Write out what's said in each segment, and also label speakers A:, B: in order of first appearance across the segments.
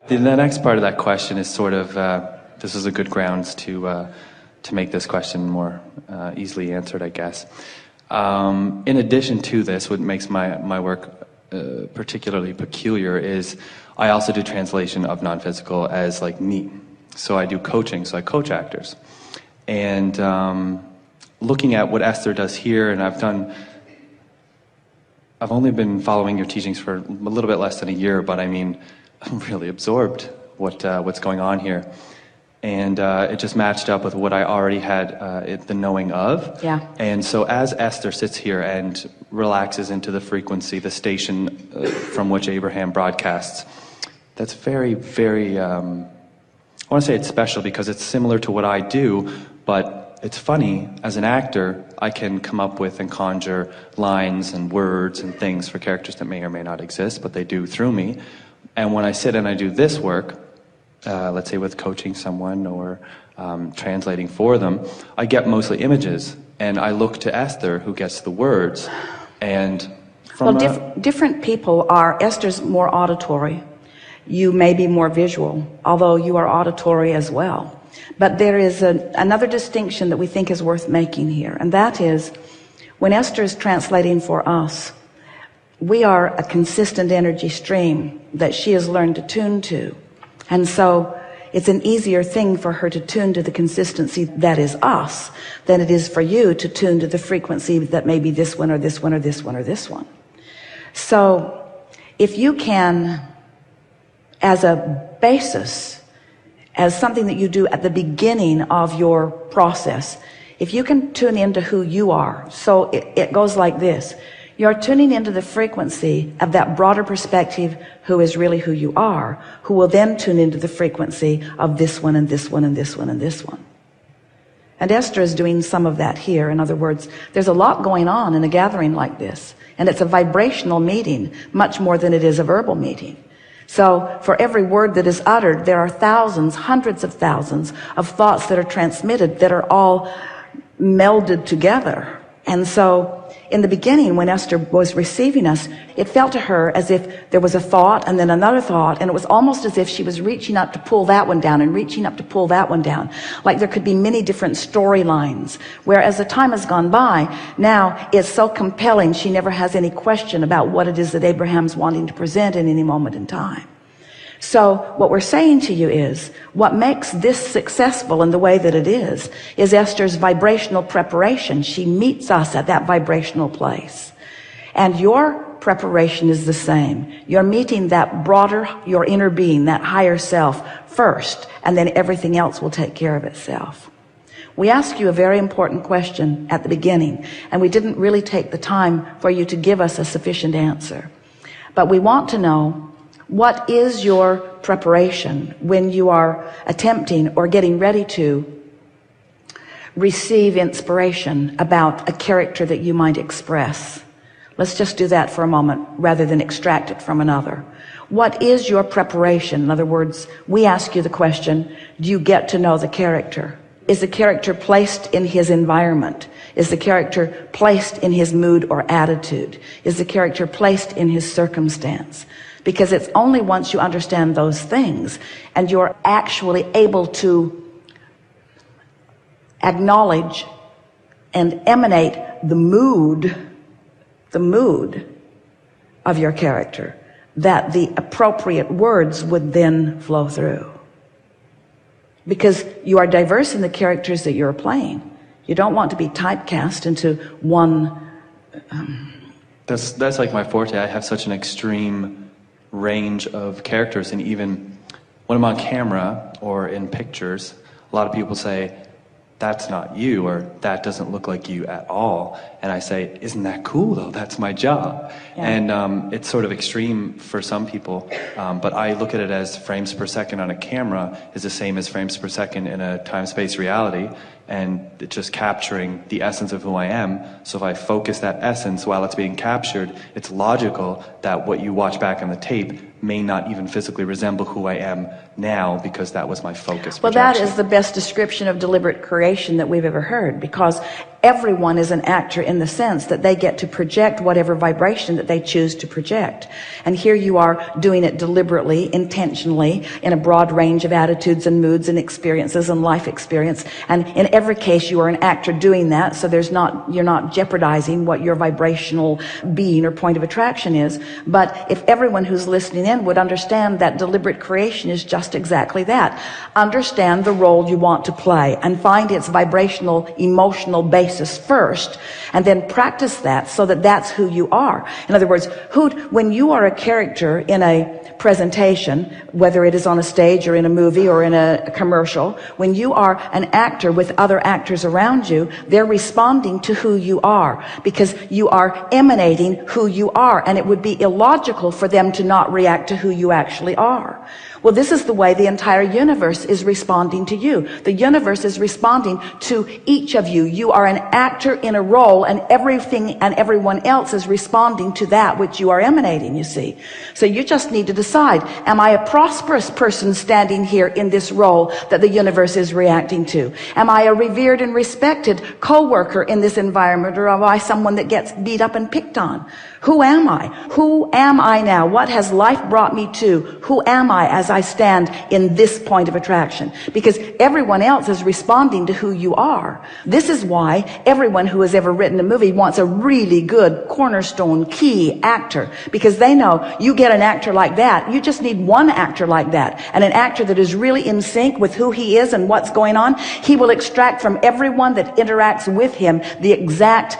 A: The next part of that question is sort of, this is a good grounds to make this question more easily answered, I guess. In addition to this, what makes my work particularly peculiar is I also do translation of non-physical as like me. So I do coaching, so I coach actors. And looking at what Esther does here, and I've only been following your teachings for a little bit less than a year, but I mean, I'm really absorbed what's going on here. And it just matched up with what I already had the knowing of. Yeah. And so as Esther sits here and relaxes into the frequency, the station from which Abraham broadcasts, that's very, very, I want to say it's special because it's similar to what I do, but it's funny, as an actor, I can come up with and conjure lines and words and things for characters that may or may not exist, but they do through me. And when I sit and I do this work, let's say with coaching someone or translating for them, I get mostly images, and I look to Esther, who gets the words. And from
B: different people are. Esther's more auditory. You may be more visual, although you are auditory as well. But there is another distinction that we think is worth making here, and that is when Esther is translating for us, we are a consistent energy stream that she has learned to tune to. And so it's an easier thing for her to tune to the consistency that is us than it is for you to tune to the frequency that may be this one or this one or this one or this one. So if you can, as a basis, as something that you do at the beginning of your process, if you can tune into who you are, so it goes like this. You're tuning into the frequency of that broader perspective who is really who you are, who will then tune into the frequency of this one and this one and this one and this one. And Esther is doing some of that here. In other words, there's a lot going on in a gathering like this, and it's a vibrational meeting much more than it is a verbal meeting. So for every word that is uttered, there are thousands, hundreds of thousands of thoughts that are transmitted that are all melded together. And so in the beginning, when Esther was receiving us, it felt to her as if there was a thought and then another thought, and it was almost as if she was reaching up to pull that one down and reaching up to pull that one down. Like there could be many different storylines, where as the time has gone by, now it's so compelling she never has any question about what it is that Abraham's wanting to present in any moment in time. So what we're saying to you is, what makes this successful in the way that it is Esther's vibrational preparation. She meets us at that vibrational place. And your preparation is the same. You're meeting that broader, your inner being, that higher self first, and then everything else will take care of itself. We ask you a very important question at the beginning, and we didn't really take the time for you to give us a sufficient answer. But we want to know, what is your preparation when you are attempting or getting ready to receive inspiration about a character that you might express? Let's just do that for a moment rather than extract it from another. What is your preparation? In other words, we ask you the question, do you get to know the character? Is the character placed in his environment? Is the character placed in his mood or attitude? Is the character placed in his circumstance? Because it's only once you understand those things and you're actually able to acknowledge and emanate the mood of your character, that the appropriate words would then flow through. Because you are diverse in the characters that you're playing. You don't want to be typecast into one.
A: That's like my forte. I have such an extreme range of characters, and even when I'm on camera or in pictures, a lot of people say, that's not you, or that doesn't look like you at all. And I say, isn't that cool though? That's my job. Yeah. And it's sort of extreme for some people, but I look at it as frames per second on a camera is the same as frames per second in a time-space reality, and it's just capturing the essence of who I am. So if I focus that essence while it's being captured, it's logical that what you watch back on the tape may not even physically resemble who I am now, because that was my focus.
B: Well, that is the best description of deliberate creation that we've ever heard, because everyone is an actor in the sense that they get to project whatever vibration that they choose to project. And here you are doing it deliberately, intentionally, in a broad range of attitudes and moods and experiences and life experience. And in every case, you are an actor doing that, so you're not jeopardizing what your vibrational being or point of attraction is. But if everyone who's listening in would understand that deliberate creation is just exactly that. Understand the role you want to play and find its vibrational, emotional basis first, and then practice that so that that's who you are. In other words, when you are a character in a presentation, whether it is on a stage or in a movie or in a commercial, when you are an actor with other actors around you, they're responding to who you are because you are emanating who you are, and it would be illogical for them to not react to who you actually are. Well, this is the way the entire universe is responding to you. The universe is responding to each of you. You are an actor in a role, and everything and everyone else is responding to that which you are emanating, you see. So you just need to decide, am I a prosperous person standing here in this role that the universe is reacting to? Am I a revered and respected co-worker in this environment, or am I someone that gets beat up and picked on? Who am I? Who am I now? What has life brought me to? Who am I as I stand in this point of attraction? Because everyone else is responding to who you are. This is why everyone who has ever written a movie wants a really good cornerstone key actor, because they know you get an actor like that. You just need one actor like that, and an actor that is really in sync with who he is and what's going on. He will extract from everyone that interacts with him the exact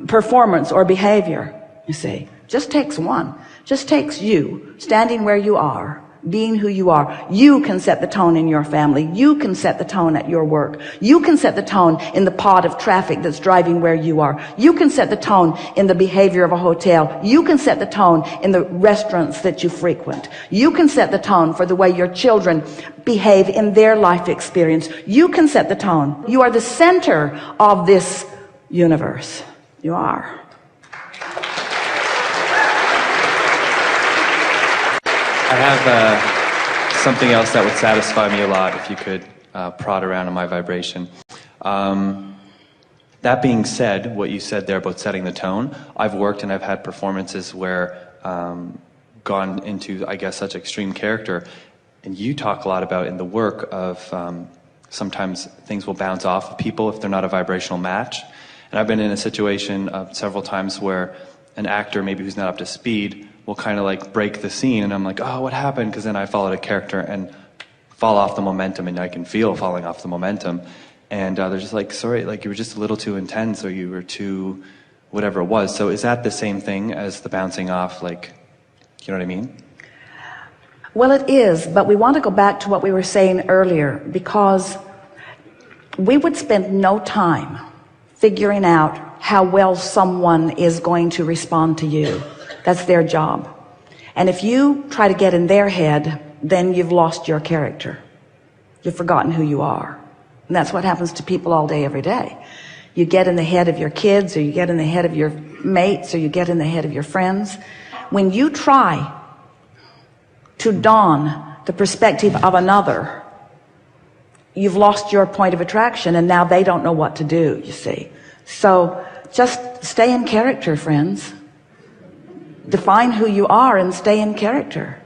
B: performance or behavior. You see, just takes one. Just takes you standing where you are, being who you are. You can set the tone in your family. You can set the tone at your work. You can set the tone in the pod of traffic that's driving where you are. You can set the tone in the behavior of a hotel. You can set the tone in the restaurants that you frequent. You can set the tone for the way your children behave in their life experience. You can set the tone. You are the center of this universe. You are.
A: I have something else that would satisfy me a lot if you could prod around on my vibration. That being said, what you said there about setting the tone, I've worked and I've had performances where gone into, I guess, such extreme character, and you talk a lot about in the work of sometimes things will bounce off of people if they're not a vibrational match. And I've been in a situation several times where an actor, maybe who's not up to speed, will kind of like break the scene, and I'm like, oh, what happened? Because then I followed a character and fall off the momentum, and I can feel falling off the momentum. And they're just like, sorry, like you were just a little too intense, or you were too whatever it was. So is that the same thing as the bouncing off? Like, you know what I mean?
B: Well, it is, but we want to go back to what we were saying earlier, because we would spend no time figuring out how well someone is going to respond to you. That's their job. And if you try to get in their head, then you've lost your character. You've forgotten who you are. And that's what happens to people all day, every day. You get in the head of your kids, or you get in the head of your mates, or you get in the head of your friends. When you try to don the perspective of another, you've lost your point of attraction, and now they don't know what to do, you see. So just stay in character, friends. Define who you are and stay in character.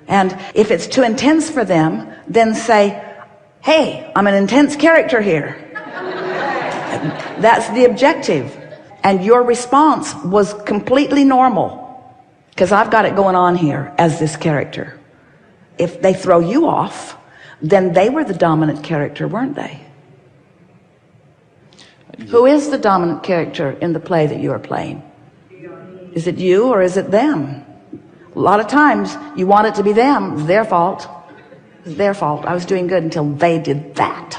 B: And if it's too intense for them, then say, hey, I'm an intense character here. That's the objective. And your response was completely normal, because I've got it going on here as this character. If they throw you off, then they were the dominant character, weren't they? Who is the dominant character in the play that you are playing? Is it you or is it them? A lot of times you want it to be them. It's their fault. It's their fault. I was doing good until they did that.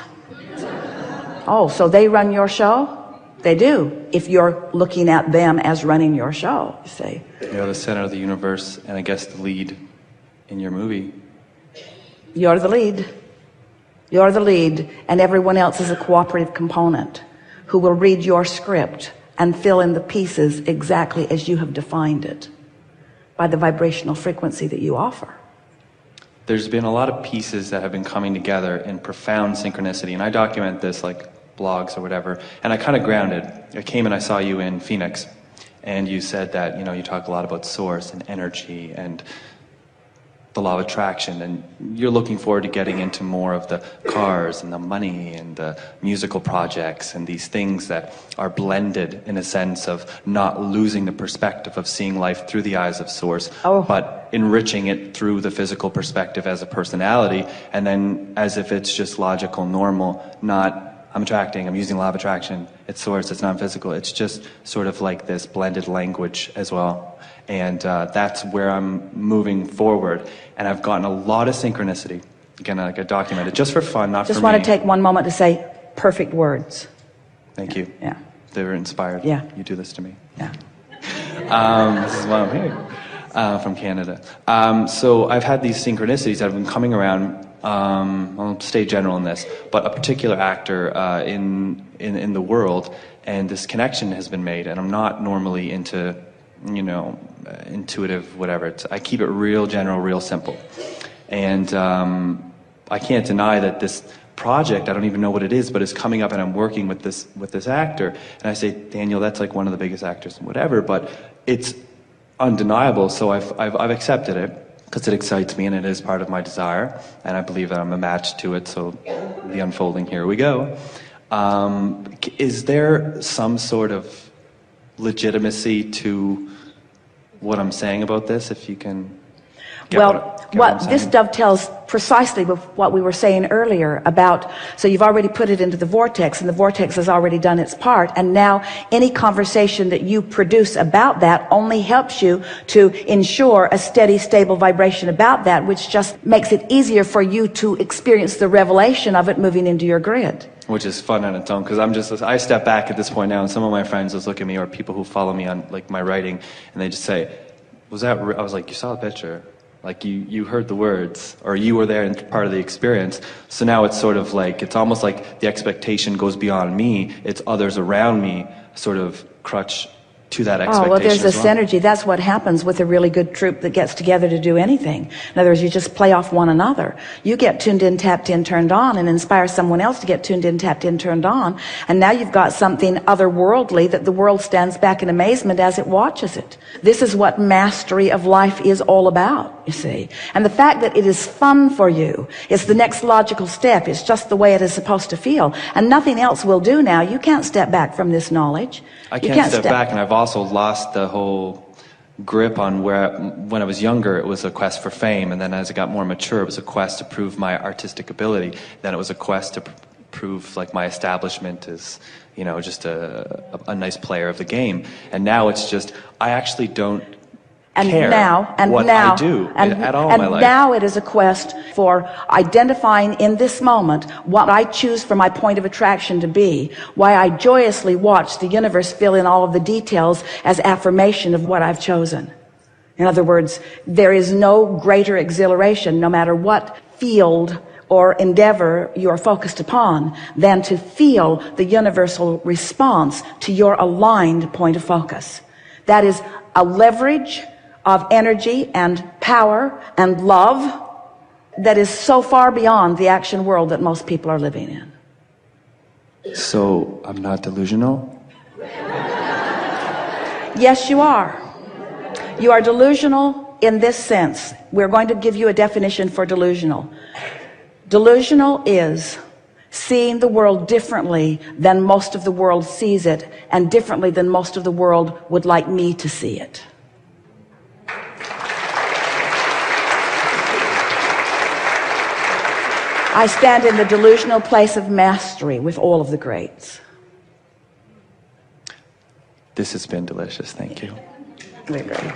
B: Oh, so they run your show? They do, if you're looking at them as running your show, you see.
A: You're the center of the universe, and I guess the lead in your movie.
B: You're the lead. You're the lead, and everyone else is a cooperative component who will read your script and fill in the pieces exactly as you have defined it by the vibrational frequency that you offer. There's
A: been a lot of pieces that have been coming together in profound synchronicity, and I document this like blogs or whatever, and I kind of grounded. I came and I saw you in Phoenix, and you said that, you know, you talk a lot about source and energy and the law of attraction, and you're looking forward to getting into more of the cars and the money and the musical projects and these things that are blended in a sense of not losing the perspective of seeing life through the eyes of source, but enriching it through the physical perspective as a personality, and then as if it's just logical, normal, not I'm attracting, I'm using law of attraction, it's source, it's non-physical, it's just sort of like this blended language as well. And that's where I'm moving forward. And I've gotten a lot of synchronicity. Again, like I documented, just for fun, not for me.
B: Just want to take one moment to say perfect words.
A: Thank you.
B: Yeah.
A: They were inspired.
B: Yeah.
A: You do this to me.
B: Yeah.
A: This is why I'm here, from Canada. So I've had these synchronicities that have been coming around. I'll stay general in this, but a particular actor in the world, and this connection has been made. And I'm not normally into, you know, intuitive, whatever. I keep it real general, real simple. And I can't deny that this project, I don't even know what it is, but it's coming up, and I'm working with this actor. And I say, Daniel, that's like one of the biggest actors and whatever, but it's undeniable. So I've accepted it because it excites me and it is part of my desire, and I believe that I'm a match to it. So the unfolding, here we go. Is there some sort of legitimacy to what I'm saying about this, if you can get what
B: this dovetails precisely with what we were saying earlier about, so you've already put it into the vortex, and the vortex has already done its part, and now any conversation that you produce about that only helps you to ensure a steady, stable vibration about that, which just makes it easier for you to experience the revelation of it moving into your grid.
A: Which is fun on its own, because I step back at this point now, and some of my friends just look at me, or people who follow me on like my writing, and they just say, was that I was like, you saw the picture, like you heard the words, or you were there and part of the experience. So now it's sort of like, it's almost like the expectation goes beyond me, it's others around me sort of crutch to that expectation.
B: Oh, well, there's this
A: as well.
B: synergy. That's what happens with a really good troupe that gets together to do anything. In other words, you just play off one another. You get tuned in, tapped in, turned on, and inspire someone else to get tuned in, tapped in, turned on. And now you've got something otherworldly that the world stands back in amazement as it watches it. This is what mastery of life is all about, you see. And the fact that it is fun for you is the next logical step. It's just the way it is supposed to feel. And nothing else will do now. You can't step back from this knowledge.
A: I can't step back, and I've also lost the whole grip on when I was younger, it was a quest for fame, and then as I got more mature, it was a quest to prove my artistic ability. Then it was a quest to prove like my establishment is, you know, just a nice player of the game. And now it's just, I actually don't care what I do at all in my life.
B: And now it is a quest for identifying in this moment what I choose for my point of attraction to be, why I joyously watch the universe fill in all of the details as affirmation of what I've chosen. In other words, there is no greater exhilaration, no matter what field or endeavor you are focused upon, than to feel the universal response to your aligned point of focus. That is a leverage of energy and power and love that is so far beyond the action world that most people are living in.
A: So I'm not delusional?
B: Yes, you are. You are delusional in this sense. We're going to give you a definition for delusional. Delusional is seeing the world differently than most of the world sees it, and differently than most of the world would like me to see it. I stand in the delusional place of mastery with all of the greats.
A: This has been delicious. Thank you.
B: Very good.